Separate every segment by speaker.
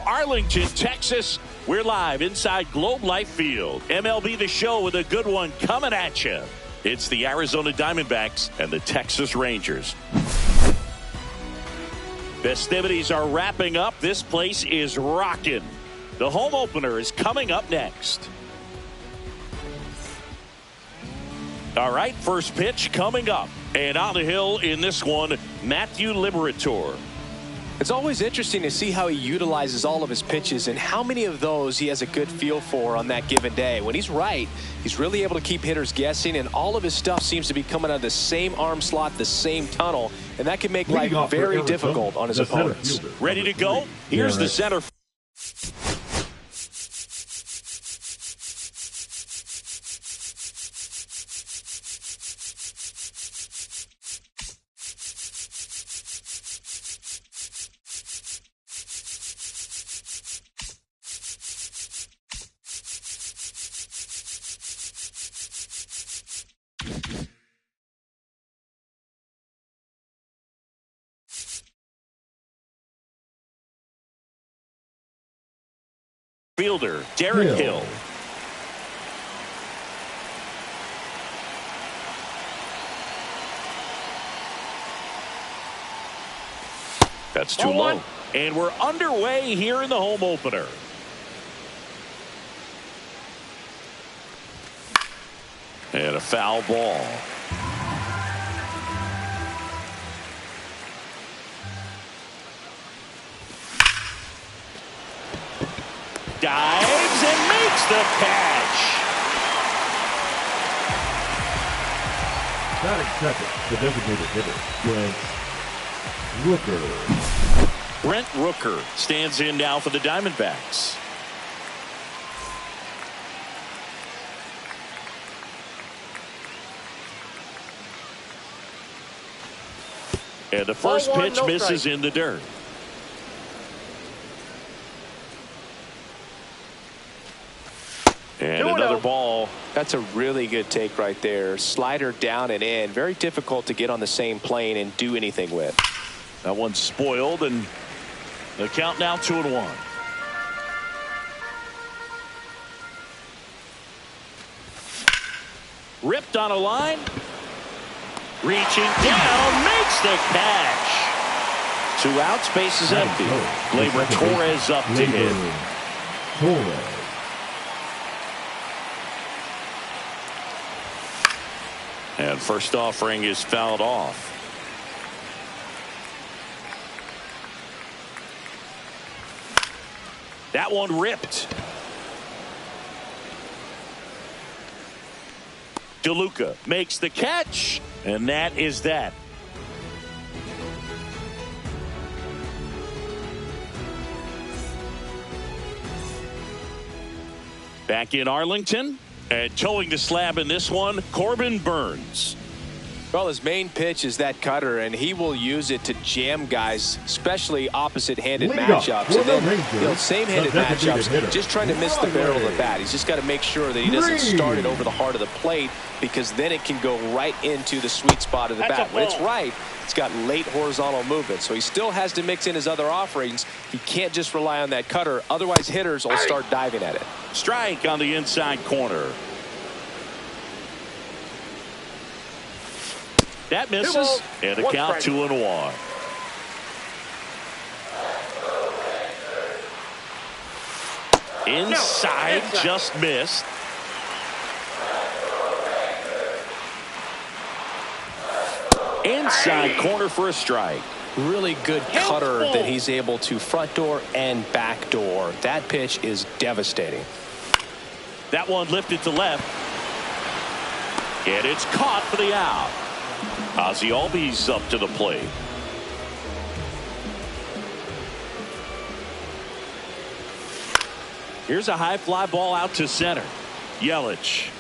Speaker 1: Arlington, Texas. We're live inside Globe Life Field. MLB The Show with a good one coming at you. It's the Arizona Diamondbacks and the Texas Rangers. Festivities are wrapping up. This place is rocking. The home opener is coming up next. All right, first pitch coming up. And on the hill in this one, Matthew Liberatore.
Speaker 2: It's always interesting to see how he utilizes all of his pitches and how many of those he has a good feel for on that given day. When he's right, he's really able to keep hitters guessing, and all of his stuff seems to be coming out of the same arm slot, the same tunnel, and that can make life very difficult on his opponents.
Speaker 1: Ready to go? Here's the center. Fielder, Derek Hill. That's too low. And we're underway here in the home opener. And a foul ball. Dives and makes the catch.
Speaker 3: Batting second, the designated hitter, Brent Rooker.
Speaker 1: Brent Rooker stands in now for the Diamondbacks. And the first pitch misses in the dirt. And another ball.
Speaker 2: That's a really good take right there. Slider down and in. Very difficult to get on the same plane and do anything with.
Speaker 1: That one's spoiled, and the count now 2-1. Ripped on a line. Reaching down, makes the catch. 2 outs, base is empty. Gleyber Torres up to hit.
Speaker 3: Torres.
Speaker 1: And first offering is fouled off. That one ripped. DeLuca makes the catch, and that is that. Back in Arlington. And towing the slab in this one, Corbin Burns.
Speaker 2: Well, his main pitch is that cutter, and he will use it to jam guys, especially opposite-handed matchups. And then, same-handed matchups, just trying to miss the barrel of the bat. He's just got to make sure that he doesn't start it over the heart of the plate, because then it can go right into the sweet spot of the bat. When it's right, it's got late horizontal movement, so he still has to mix in his other offerings. He can't just rely on that cutter, otherwise hitters will start diving at it.
Speaker 1: Strike on the inside corner. That misses, and the count 2-1. Inside, just missed. Inside corner for a strike.
Speaker 2: Really good cutter that he's able to front door and back door. That pitch is devastating.
Speaker 1: That one lifted to left. And it's caught for the out. Ozzie Albies up to the plate. Here's a high fly ball out to center. Yelich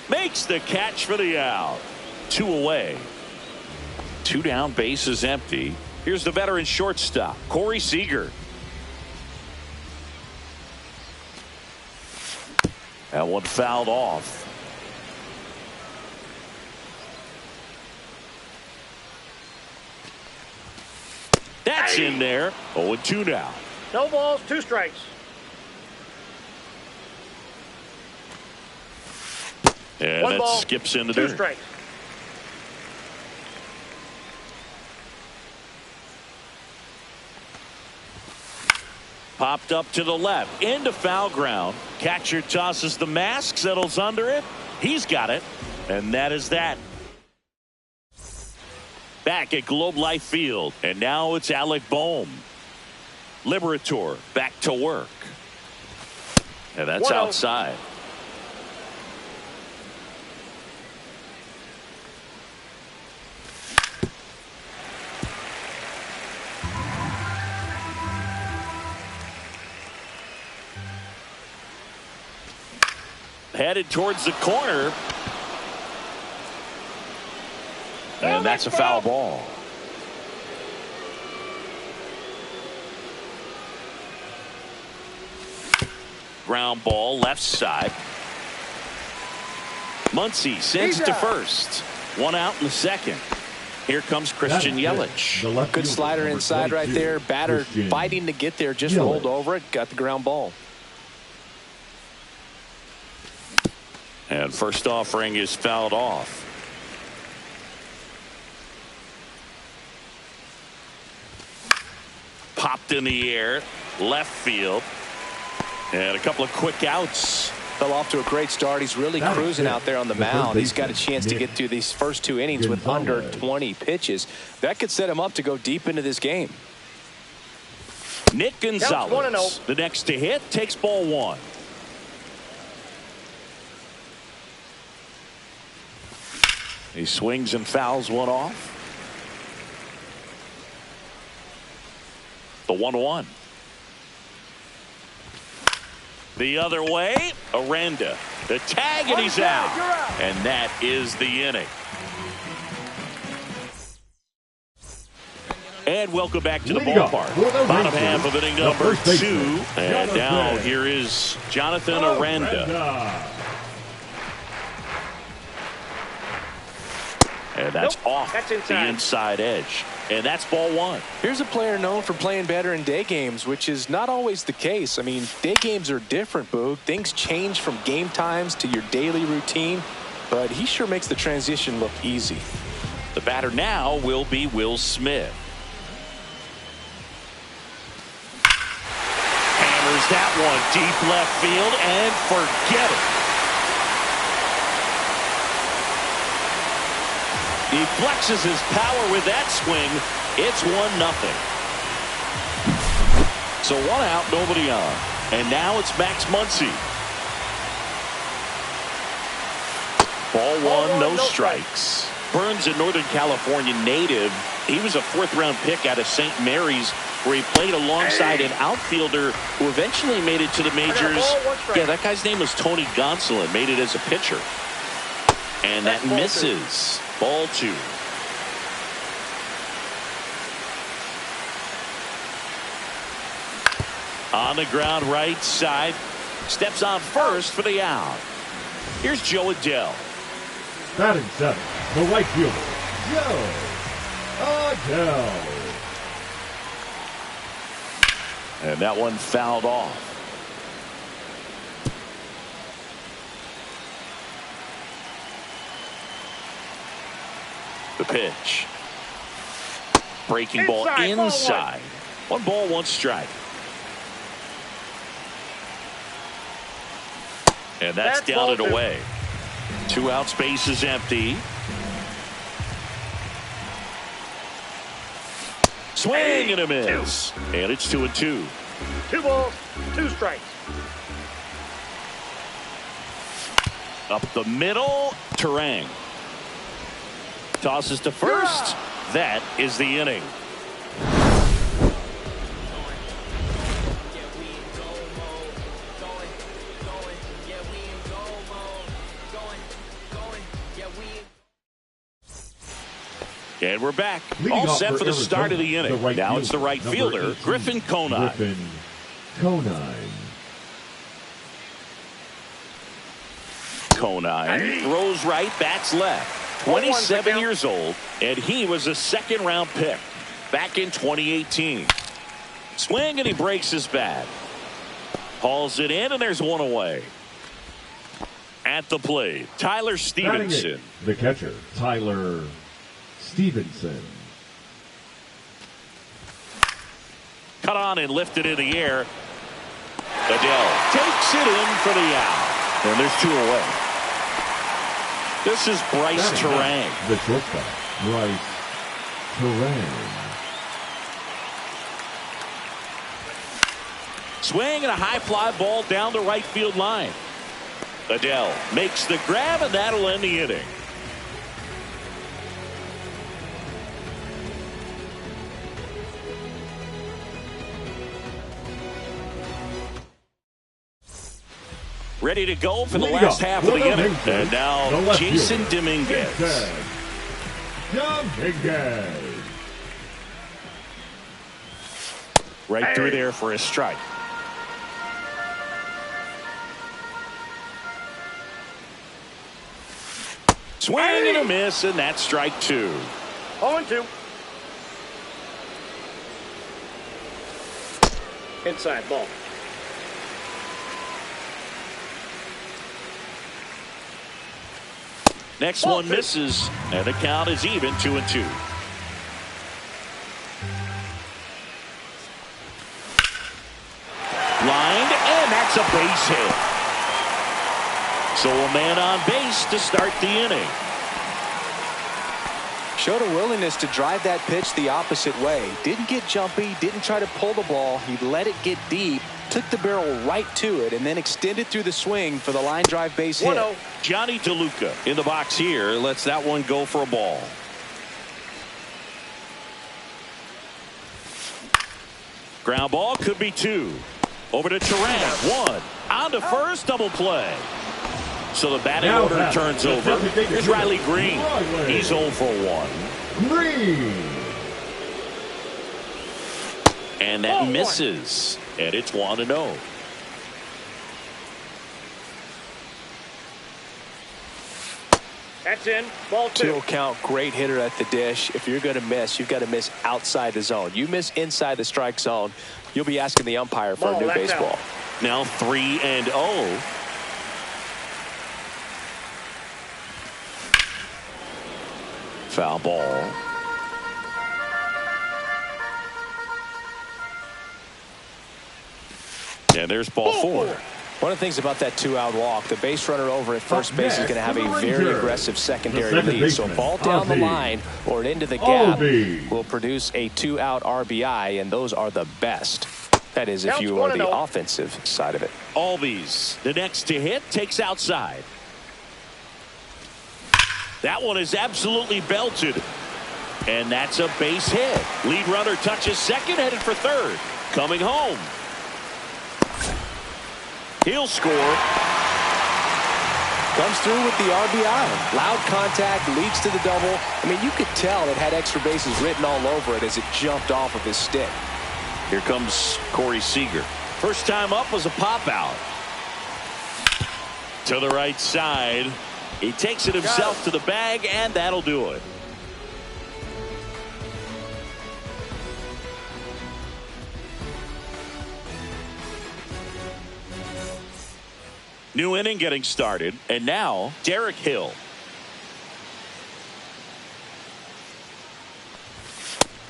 Speaker 1: makes the catch for the out. 2 away. 2 down, base is empty. Here's the veteran shortstop, Corey Seager. That one fouled off. That's in there. 0-2 now.
Speaker 4: No balls, 2 strikes.
Speaker 1: And
Speaker 4: 1
Speaker 1: that
Speaker 4: ball,
Speaker 1: skips into
Speaker 4: 2
Speaker 1: there.
Speaker 4: strikes.
Speaker 1: Popped up to the left, into foul ground. Catcher tosses the mask, settles under it. He's got it, and that is that. Back at Globe Life Field, and now it's Alec Boehm. Liberator back to work. And that's
Speaker 4: 1-0.
Speaker 1: outside. Headed towards the corner. And that's a foul ball. Ground ball left side. Muncy sends it to first. 1 out in the second. Here comes Christian Yelich.
Speaker 2: Good slider inside right there. Batter fighting to get there. Just rolled over it. Got the ground ball.
Speaker 1: And first offering is fouled off. Popped in the air, left field, and a couple of quick outs.
Speaker 2: Fell off to a great start. He's really cruising out there on the mound. He's got a chance to get through these first 2 innings with under 20 pitches. That could set him up to go deep into this game.
Speaker 1: Nick Gonzalez, the next to hit, takes ball 1. He swings and fouls one off. The 1-1. The other way, Aranda. The tag, and he's out. And that is the inning. And welcome back to the ballpark. Bottom half of inning number 2. And now here is Jonathan Aranda. And that's off the inside edge. And that's ball 1.
Speaker 2: Here's a player known for playing better in day games, which is not always the case. I mean, day games are different, Boog. Things change from game times to your daily routine, but he sure makes the transition look easy.
Speaker 1: The batter now will be Will Smith. Hammers that one deep left field, and forget it. He flexes his power with that swing. It's 1-0. So 1 out, nobody on. And now it's Max Muncy. Ball 1, no strikes. Burns, a Northern California native. He was a 4th-round pick out of St. Mary's, where he played alongside an outfielder who eventually made it to the majors. Yeah, that guy's name was Tony Gonsolin. Made it as a pitcher. And that misses. Ball 2. On the ground right side. Steps on first for the out. Here's Joe Adell.
Speaker 3: Batting 7, the right fielder, Joe Adell.
Speaker 1: And that one fouled off. The pitch. Breaking ball inside. 1 ball, 1 strike. And that's down and away. 2 outs, base is empty. Swing and a miss. And it's 2-2.
Speaker 4: 2 balls, 2 strikes.
Speaker 1: Up the middle, Terang. Tosses to first. That is the inning. And we're back. All set for the start of the inning. Now it's the right fielder, Griffin Conine. Conine throws right, bats left. 27 years old, and he was a 2nd-round pick. back in 2018. Swing, and he breaks his bat. Hauls it in, and there's one away. At the plate, Tyler Stevenson.
Speaker 3: The catcher, Tyler Stevenson.
Speaker 1: Cut on and lifted in the air. Adele takes it in for the out. And there's two away. This is Bryce Terang.
Speaker 3: The shortstop, Bryce Terang.
Speaker 1: Swing and a high fly ball down the right field line. Adele makes the grab, and that'll end the inning. Ready to go for the last half of the inning. And now Jason Dominguez. Right through there for a strike. Swing and a miss, and that's strike two.
Speaker 4: 0-2. Inside ball.
Speaker 1: Next one misses, and the count is even 2-2. Lined, and that's a base hit. So a man on base to start the inning.
Speaker 2: Showed a willingness to drive that pitch the opposite way. Didn't get jumpy, didn't try to pull the ball. He let it get deep, took the barrel right to it, and then extended through the swing for the line drive base hit.
Speaker 1: Johnny DeLuca in the box here lets that one go for a ball. Ground ball could be two. Over to Terang. One. On to first, double play. So the batting order turns over. Here's Riley Green. He's 0 for 1.
Speaker 3: Green.
Speaker 1: And that misses. And it's 1-0.
Speaker 4: That's in. Ball two.
Speaker 2: 2-0 count. Great hitter at the dish. If you're going to miss, you've got to miss outside the zone. You miss inside the strike zone, you'll be asking the umpire for a new baseball.
Speaker 4: Out.
Speaker 1: Now 3-0. Foul ball. And there's ball four.
Speaker 2: One of the things about that 2-out walk, the base runner over at first base is going to have a very aggressive secondary lead. So a ball down the line or into the gap will produce a 2-out RBI, and those are the best. That is, if you are the offensive side of it.
Speaker 1: Albies, the next to hit, takes outside. That one is absolutely belted. And that's a base hit. Lead runner touches second, headed for third. Coming home. He'll score.
Speaker 2: Comes through with the RBI. Loud contact, leads to the double. I mean, you could tell it had extra bases written all over it as it jumped off of his stick.
Speaker 1: Here comes Corey Seager. First time up was a pop out. To the right side. He takes it himself to the bag, and that'll do it. New inning getting started, and now Derek Hill.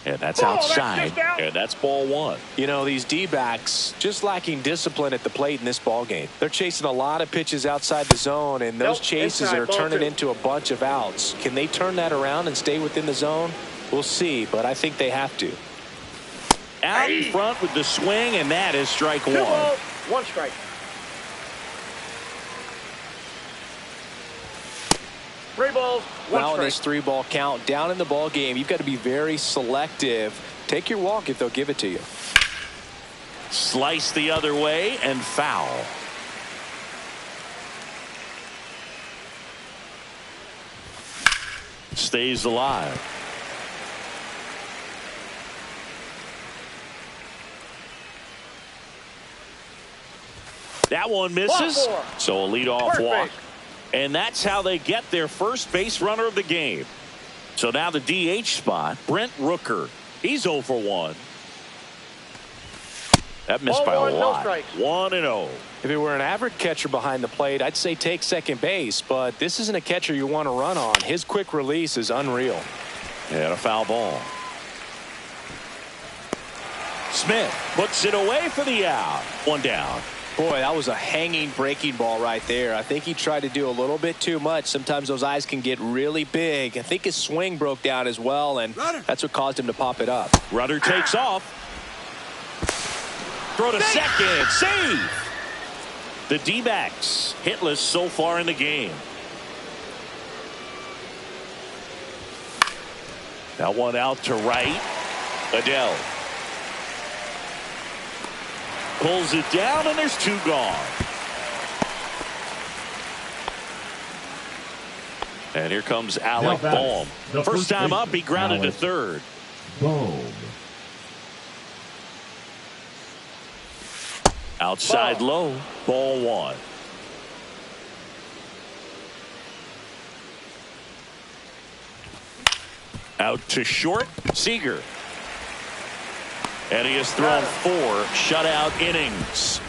Speaker 1: And that's outside, and that's ball one.
Speaker 2: You know, these D-backs just lacking discipline at the plate in this ball game. They're chasing a lot of pitches outside the zone, and those chases are turning into a bunch of outs. Can they turn that around and stay within the zone? We'll see, but I think they have to.
Speaker 1: Out in front with the swing, and that is strike one.
Speaker 4: 2 balls, 1 strike. Three balls, one
Speaker 2: now
Speaker 4: strike.
Speaker 2: In this 3-ball count, down in the ball game, you've got to be very selective. Take your walk if they'll give it to you.
Speaker 1: Slice the other way and foul. Stays alive. That one misses. So a leadoff walk. And that's how they get their first base runner of the game. So now the DH spot, Brent Rooker. He's 0 for 1. That missed by
Speaker 4: Ball
Speaker 1: a
Speaker 4: one, no
Speaker 1: lot.
Speaker 4: strikes.
Speaker 1: 1-0.
Speaker 2: If it were an average catcher behind the plate, I'd say take second base, but this isn't a catcher you want to run on. His quick release is unreal.
Speaker 1: And a foul ball. Smith puts it away for the out. 1 down.
Speaker 2: Boy, that was a hanging breaking ball right there. I think he tried to do a little bit too much. Sometimes those eyes can get really big. I think his swing broke down as well, and that's what caused him to pop it up.
Speaker 1: Rudder takes off. Throw to second. Save. The D-backs hitless so far in the game. Now one out to right. Adele pulls it down, and there's 2 gone. And here comes Alec Bohm. First time up, he grounded to third.
Speaker 3: Boom.
Speaker 1: Outside low, ball 1. Out to short, Seager. And he has thrown 4 shutout innings.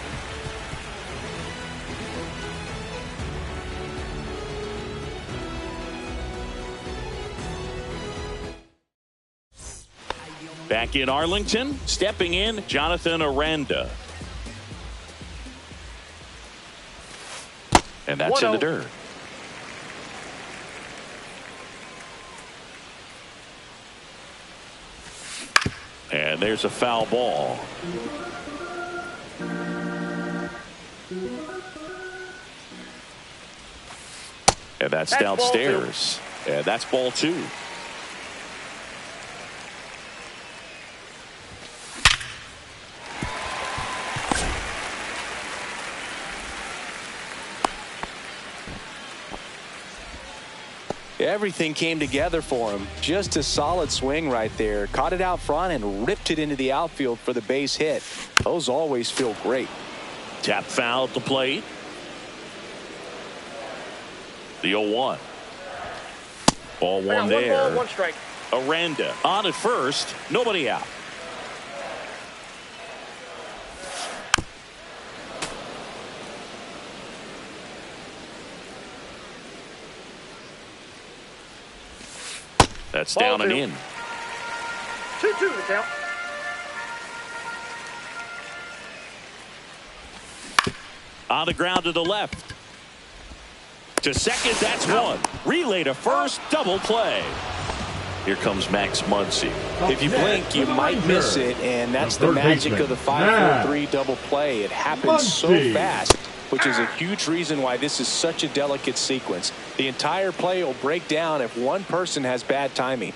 Speaker 1: Back in Arlington, stepping in, Jonathan Aranda. And that's in the dirt. And there's a foul ball. And that's downstairs. And that's ball 2.
Speaker 2: Everything came together for him. Just a solid swing right there. Caught it out front and ripped it into the outfield for the base hit. Those always feel great.
Speaker 1: Tap foul at the plate. The 0-1. Ball 1 there.
Speaker 4: 1 ball, 1 strike.
Speaker 1: Aranda on at first. Nobody out. That's down and in.
Speaker 4: 2-2 the count.
Speaker 1: On the ground to the left. To second, that's 1. Relay to first, double play. Here comes Max Muncy.
Speaker 2: If you blink, you might miss it, and that's the magic of the 5-4-3 double play. It happens so fast, which is a huge reason why this is such a delicate sequence. The entire play will break down if one person has bad timing.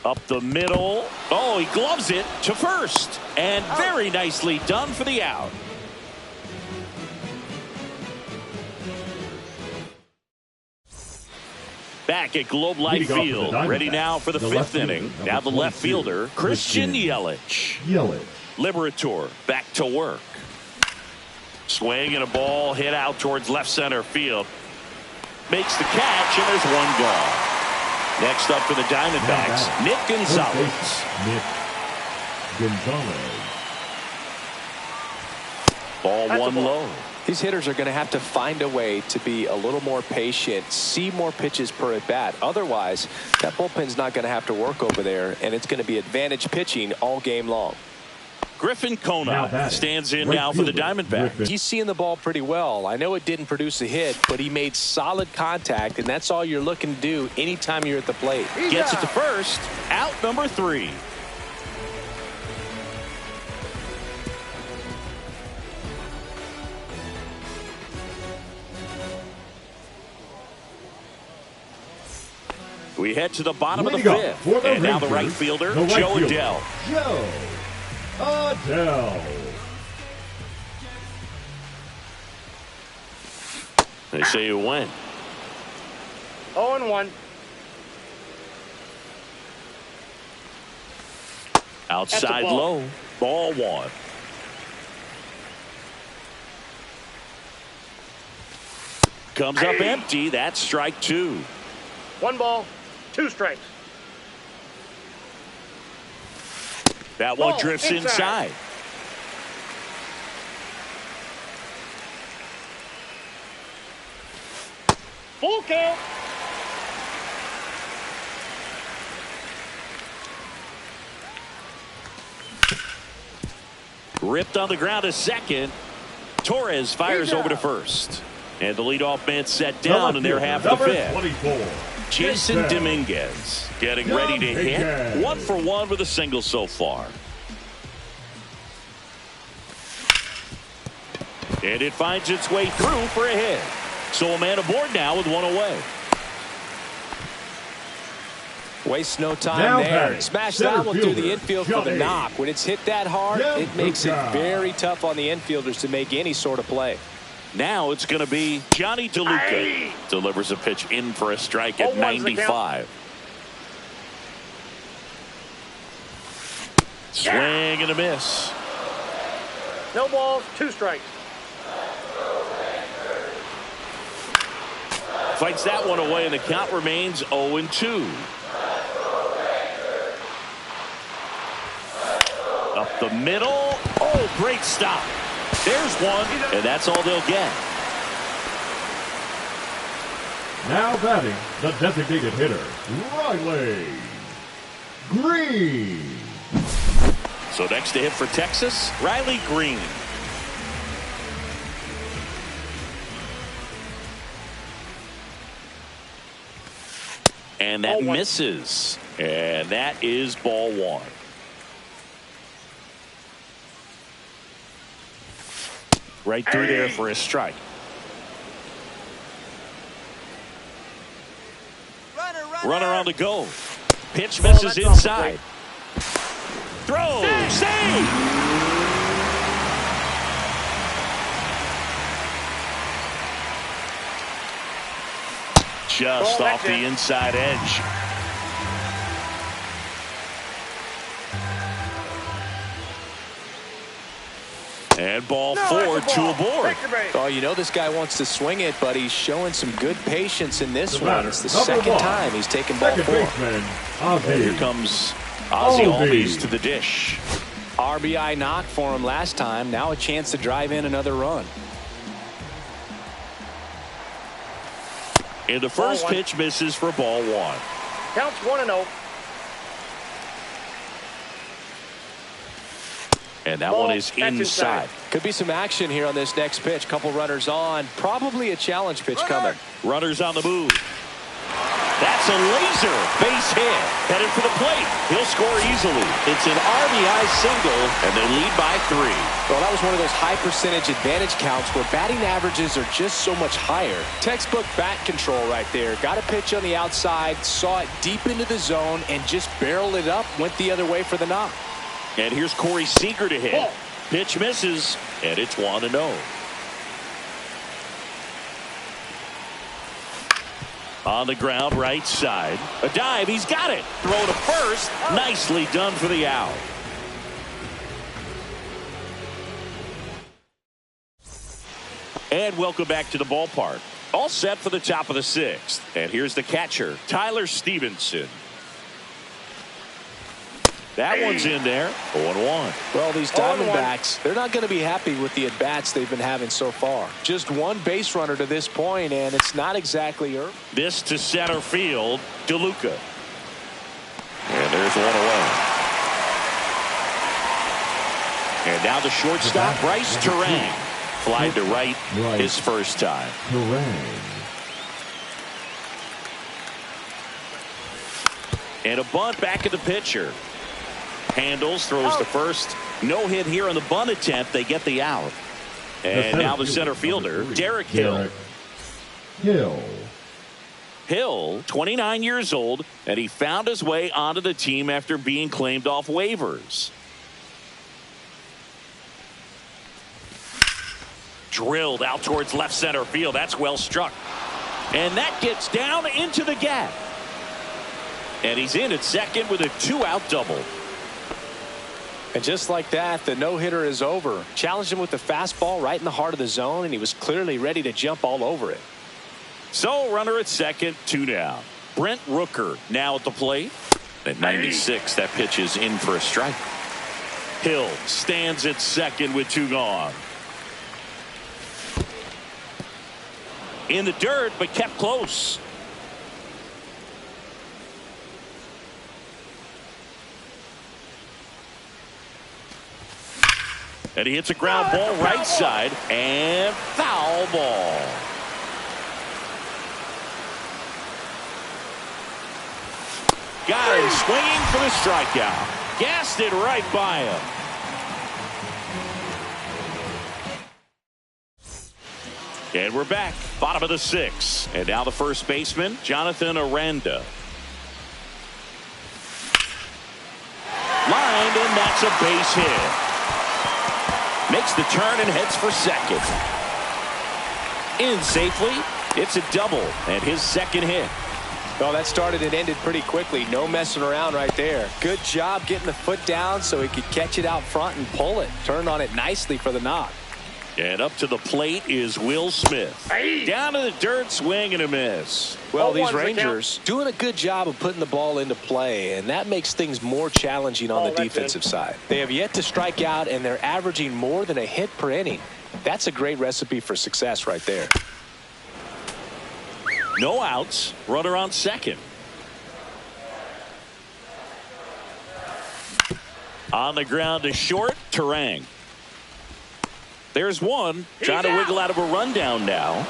Speaker 1: Up the middle. Oh, he gloves it to first. And very nicely done for the out. Back at Globe Life Field. Ready now for the 5th inning. Now the left fielder, Christian Yelich. Liberator back to work. Swing and a ball hit out towards left center field. Makes the catch, and there's 1 gone. Next up for the Diamondbacks, Nick Gonzalez. Ball 1 low.
Speaker 2: These hitters are going to have to find a way to be a little more patient, see more pitches per at bat. Otherwise, that bullpen's not going to have to work over there, and it's going to be advantage pitching all game long.
Speaker 1: Griffin Kona stands in now for the Diamondbacks.
Speaker 2: He's seeing the ball pretty well. I know it didn't produce a hit, but he made solid contact, and that's all you're looking to do anytime you're at the plate.
Speaker 1: Gets it to first. Out number 3. We head to the bottom of the 5th. And now the right fielder, Joe Adele.
Speaker 3: Joe Adele.
Speaker 1: They say you win.
Speaker 4: 0-1.
Speaker 1: Outside low. Ball 1. Comes up empty. That's strike 2.
Speaker 4: 1 ball, 2 strikes.
Speaker 1: That one drifts inside.
Speaker 4: Full count.
Speaker 1: Ripped on the ground to second. Torres fires over to first. And the leadoff man set down in their half of the fifth.
Speaker 3: 24.
Speaker 1: Jason Dominguez getting ready to hit. 1 for 1 with a single so far. And it finds its way through for a hit. So a man aboard now with 1 away.
Speaker 2: Waste no time
Speaker 3: Now
Speaker 2: there.
Speaker 3: batting,
Speaker 2: Smash
Speaker 3: center
Speaker 2: that one through the
Speaker 3: fielder,
Speaker 2: infield for the
Speaker 3: Johnny.
Speaker 2: knock. When it's hit that hard, it makes it
Speaker 3: DeLuca.
Speaker 2: very tough on the infielders to make any sort of play.
Speaker 1: Now it's going to be Johnny DeLuca. Delivers a pitch in for a strike at 95. Swing and a miss.
Speaker 4: No balls, 2 strikes.
Speaker 1: Fights that one away, and the count remains 0-2. Up the middle. Oh, great stop. There's one, and that's all they'll get.
Speaker 3: Now batting, the designated hitter, Riley Green.
Speaker 1: So next to hit for Texas, Riley Green. And that misses. And that is ball 1. Right through there for a strike. Runner on the go. Pitch misses inside. Throw. Save. Just off the inside edge. And ball 4, 2 aboard.
Speaker 2: Oh, you know this guy wants to swing it, but he's showing some good patience in this one. It's the second time he's taken ball 4.
Speaker 1: And here comes Ozzie Albies to the dish.
Speaker 2: RBI knock for him last time. Now a chance to drive in another run.
Speaker 1: And the first pitch misses for ball 1.
Speaker 4: Counts 1-0.
Speaker 1: And that one is inside.
Speaker 2: Could be some action here on this next pitch. Couple runners on. Probably a challenge pitch coming.
Speaker 1: Runners on the move. That's a laser base hit. Headed for the plate. He'll score easily. It's an RBI single, and they lead by 3.
Speaker 2: Well, that was one of those high percentage advantage counts where batting averages are just so much higher. Textbook bat control right there. Got a pitch on the outside, saw it deep into the zone, and just barreled it up, went the other way for the knock.
Speaker 1: And here's Corey Seager to hit. Pitch misses, and it's 1-0. On the ground, right side. A dive, he's got it. Throw to first. Nicely done for the out. And welcome back to the ballpark. All set for the top of the 6th. And here's the catcher, Tyler Stevenson. That one's in there. 0-1.
Speaker 2: Well, these Diamondbacks, they're not going to be happy with the at-bats they've been having so far. Just one base runner to this point, and it's not exactly early.
Speaker 1: This to center field, DeLuca. And there's 1 away. And now the shortstop, Bryce Terang. Fly to right his first time. And a bunt back at the pitcher. Handles, throws to first. No hit here on the bunt attempt. They get the out. And now the center fielder, Derek Hill. Hill, 29 years old, and he found his way onto the team after being claimed off waivers. Drilled out towards left center field. That's well struck. And that gets down into the gap. And he's in at second with a 2-out double.
Speaker 2: And just like that, the no-hitter is over. Challenged him with the fastball right in the heart of the zone, and he was clearly ready to jump all over it.
Speaker 1: So runner at second, 2 down. Brent Rooker now at the plate. At 96, that pitch is in for a strike. Hill stands at second with 2 gone. In the dirt, but kept close. And he hits a ground ball right side, and foul ball. Got him swinging for the strikeout. Gassed it right by him. And we're back, bottom of the 6th. And now the first baseman, Jonathan Aranda. Lined, and that's a base hit. Makes the turn and heads for second. In safely, it's a double, and his second hit.
Speaker 2: Well, that started and ended pretty quickly. No messing around right there. Good job getting the foot down so he could catch it out front and pull it. Turned on it nicely for the knock.
Speaker 1: And up to the plate is Will Smith. Down to the dirt, swing and a miss.
Speaker 2: Well, these Rangers doing a good job of putting the ball into play, and that makes things more challenging on the defensive side. They have yet to strike out, and they're averaging more than a hit per inning. That's a great recipe for success right there.
Speaker 1: No outs. Runner on second. On the ground to short, Terang. There's one. Trying to wiggle out of a rundown now.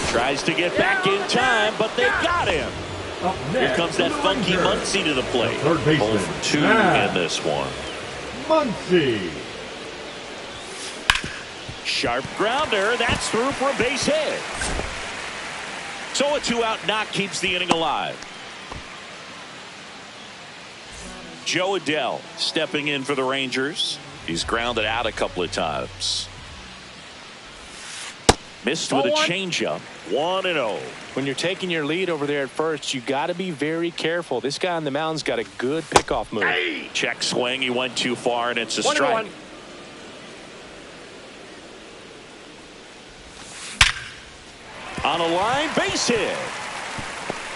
Speaker 1: Tries to get back in time, but they got him. Here comes that funky Muncy to the plate.
Speaker 3: Third baseman.
Speaker 1: 0 for 2 in this one.
Speaker 3: Muncy.
Speaker 1: Sharp grounder. That's through for a base hit. So a 2-out knock keeps the inning alive. Joe Adell stepping in for the Rangers. He's grounded out a couple of times. Missed with a changeup. 1-0.
Speaker 2: When you're taking your lead over there at first, you got to be very careful. This guy on the mound's got a good pickoff move.
Speaker 1: Check swing. He went too far, and it's a strike. 1-1. On a line, base hit.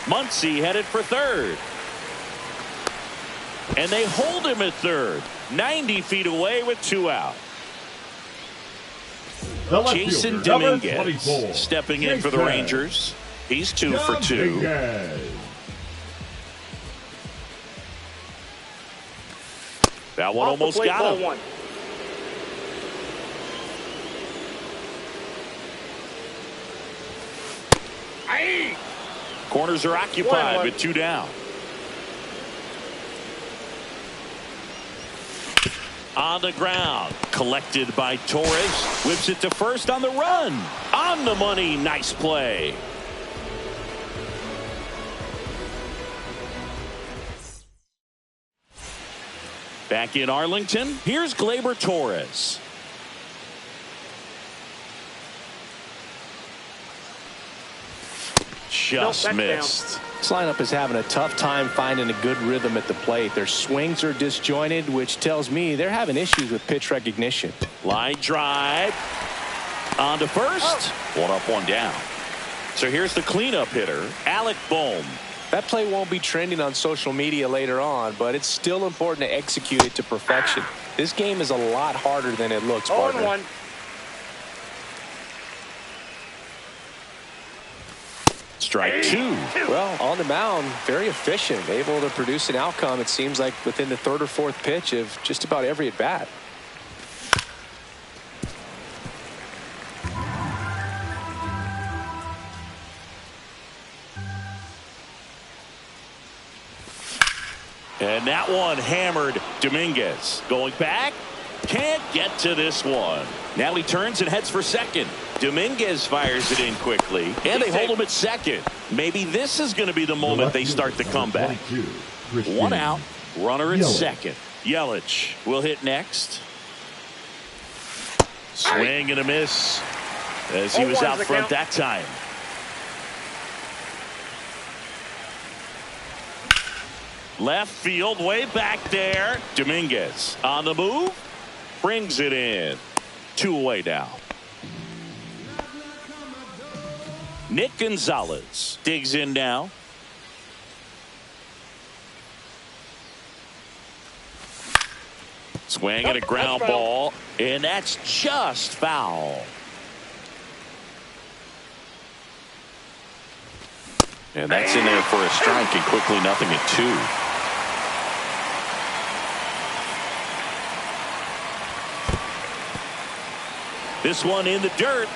Speaker 1: Muncy headed for third. And they hold him at third. 90 feet away with 2 out. Jason Dominguez stepping in for the Rangers. He's 2 for 2. That one almost got him. Corners are occupied with 2 down. On the ground, collected by Torres, whips it to first on the run. On the money, nice play. Back in Arlington, here's Gleyber Torres. Just missed.
Speaker 2: This lineup is having a tough time finding a good rhythm at the plate. Their swings are disjointed, which tells me they're having issues with pitch recognition.
Speaker 1: Line drive. On to first. 1 up, 1 down. So here's the cleanup hitter, Alec Bohm.
Speaker 2: That play won't be trending on social media later on, but it's still important to execute it to perfection. This game is a lot harder than it looks, partner.
Speaker 4: 0-1.
Speaker 1: Strike 2.
Speaker 2: Well, on the mound, very efficient, able to produce an outcome, it seems like, within the 3rd or 4th pitch of just about every at bat.
Speaker 1: And that one hammered Dominguez. Going back. Can't get to this one. Now he turns and heads for second. Dominguez fires it in quickly. And they hold him at second. Maybe this is going to be the moment they start the comeback. 1 out. Runner at second. Yelich will hit next. Swing and a miss as he was out front that time. Left field, way back there. Dominguez on the move. Brings it in. 2 away now. Nick Gonzalez digs in now. Swing and a ground ball, and that's just foul. And that's in there for a strike, and quickly 0-2. This one in the dirt.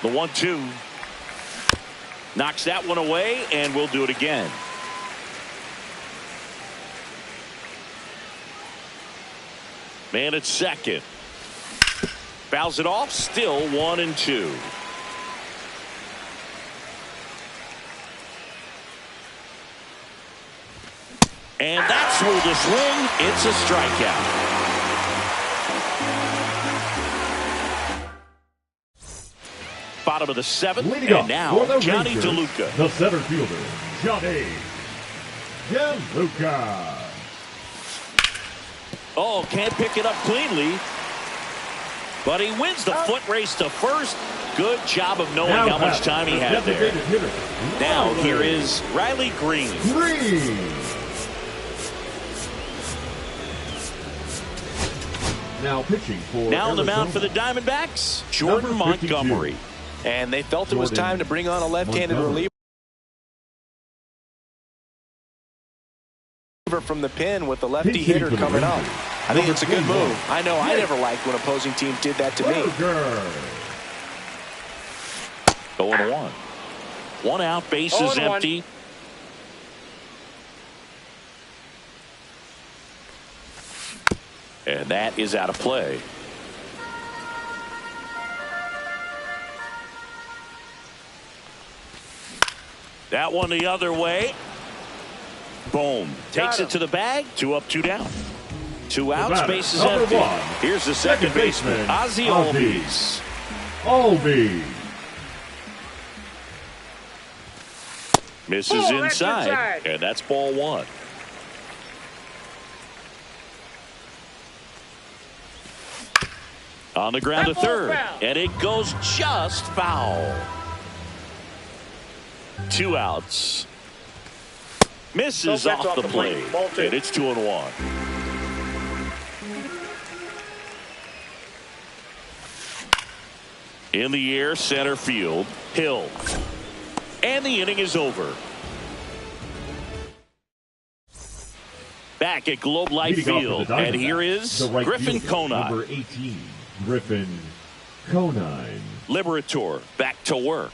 Speaker 1: The 1-2. Knocks that one away, and we'll do it again. Man at second. Fouls it off, still 1-2. And that's where the swing. It's a strikeout. Bottom of the seventh, and now Johnny DeLuca.
Speaker 3: The center fielder, Johnny DeLuca.
Speaker 1: Oh, can't pick it up cleanly. But he wins the foot race to first. Good job of knowing how much time he had there. Now here is Riley Green.
Speaker 3: Now pitching for
Speaker 1: Now on the mound for the Diamondbacks, Jordan Montgomery.
Speaker 2: And they felt it was time to bring on a left-handed reliever from the pen with the lefty hitter coming up. I think it's a good move. I know I never liked when opposing teams did that to me.
Speaker 1: 0-1. One out, bases empty. And that is out of play. That one the other way. Boom. Takes it to the bag. 2 up, 2 down. 2 outs, bases empty. Here's the second baseman, Ozzie Albies. Misses inside, and that's ball 1. On the ground to third, and it goes just foul. 2 outs. Misses off the plate, and it's 2-1. In the air, center field, Hill. And the inning is over. Back at Globe Life Field, and here is Griffin Conine.
Speaker 3: Number 18, Griffin Conine.
Speaker 1: Liberator back to work.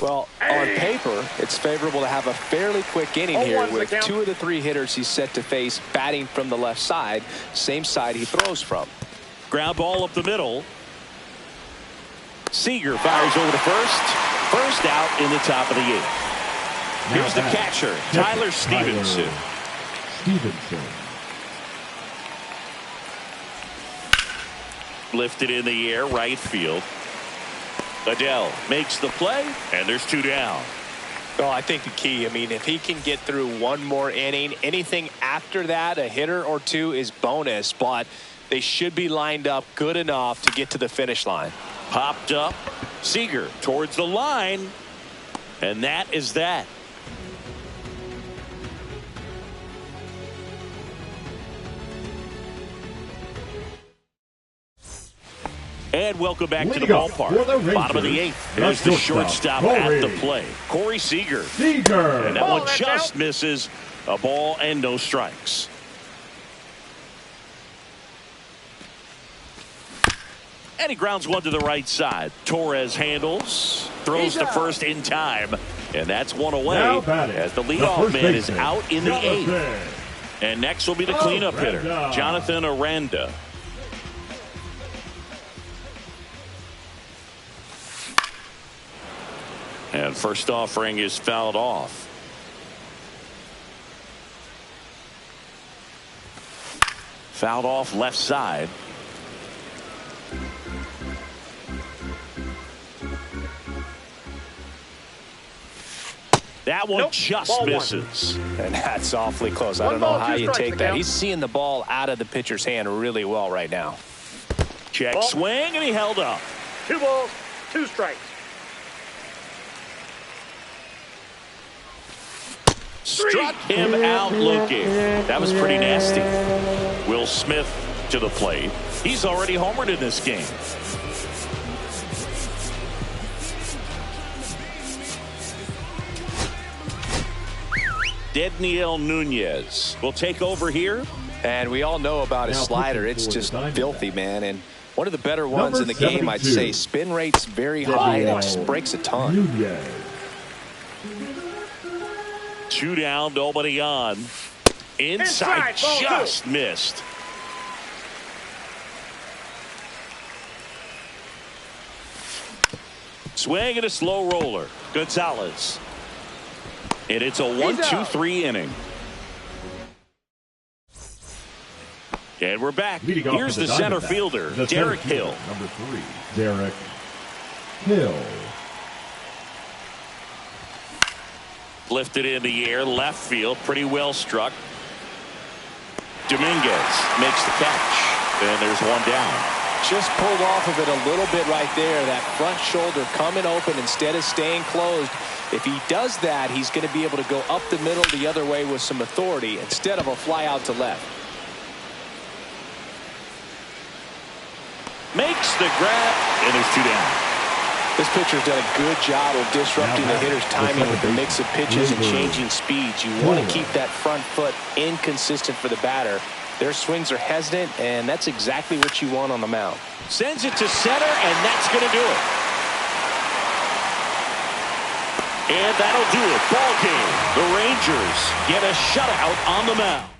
Speaker 2: Well, on paper, it's favorable to have a fairly quick inning here with 2 of the 3 hitters he's set to face batting from the left side, same side he throws from.
Speaker 1: Ground ball up the middle. Seager fires over to first. First out in the top of the 8th. Here's the catcher, Tyler Stevenson. Lifted in the air, right field. Adele makes the play, and there's 2 down.
Speaker 2: Well, I think the key, I mean, if he can get through one more inning, anything after that, a hitter or 2 is bonus, but they should be lined up good enough to get to the finish line.
Speaker 1: Popped up, Seager towards the line, and that is that. And welcome back to the ballpark. Bottom of the 8th. There's the shortstop at the play, Corey Seager. And that one just misses. A ball and no strikes. And he grounds one to the right side. Torres handles, throws to first in time, and that's 1 away as the leadoff man is out in the 8th. And next will be the cleanup hitter, Jonathan Aranda. And first offering is fouled off. Fouled off left side. That one just misses.
Speaker 2: And that's awfully close. I don't know how you take that. He's seeing the ball out of the pitcher's hand really well right now.
Speaker 1: Check swing, and he held up.
Speaker 4: 2 balls, 2 strikes.
Speaker 1: Struck him out looking. That was pretty nasty. Will Smith to the plate. He's already homered in this game. Dedniel Nunez will take over here.
Speaker 2: And we all know about his slider. It's just filthy, man. And one of the better ones in the game, I'd say. Spin rate's very high, and it just breaks a ton.
Speaker 1: Two down, nobody on. Inside just missed. Swing and a slow roller. Gonzalez. And it's a 1-2-3 inning. And we're back. Here's the center fielder, Derek Hill.
Speaker 3: Number 3, Derek Hill.
Speaker 1: Lifted in the air, left field, pretty well struck. Dominguez makes the catch. And there's one down.
Speaker 2: Just pulled off of it a little bit right there. That front shoulder coming open instead of staying closed. If he does that, he's going to be able to go up the middle the other way with some authority instead of a fly out to left.
Speaker 1: Makes the grab, and there's two down.
Speaker 2: This pitcher's done a good job of disrupting the hitter's timing with the mix of pitches and changing speeds. You want to keep that front foot inconsistent for the batter. Their swings are hesitant, and that's exactly what you want on the mound.
Speaker 1: Sends it to center, and that's going to do it. And that'll do it. Ball game. The Rangers get a shutout on the mound.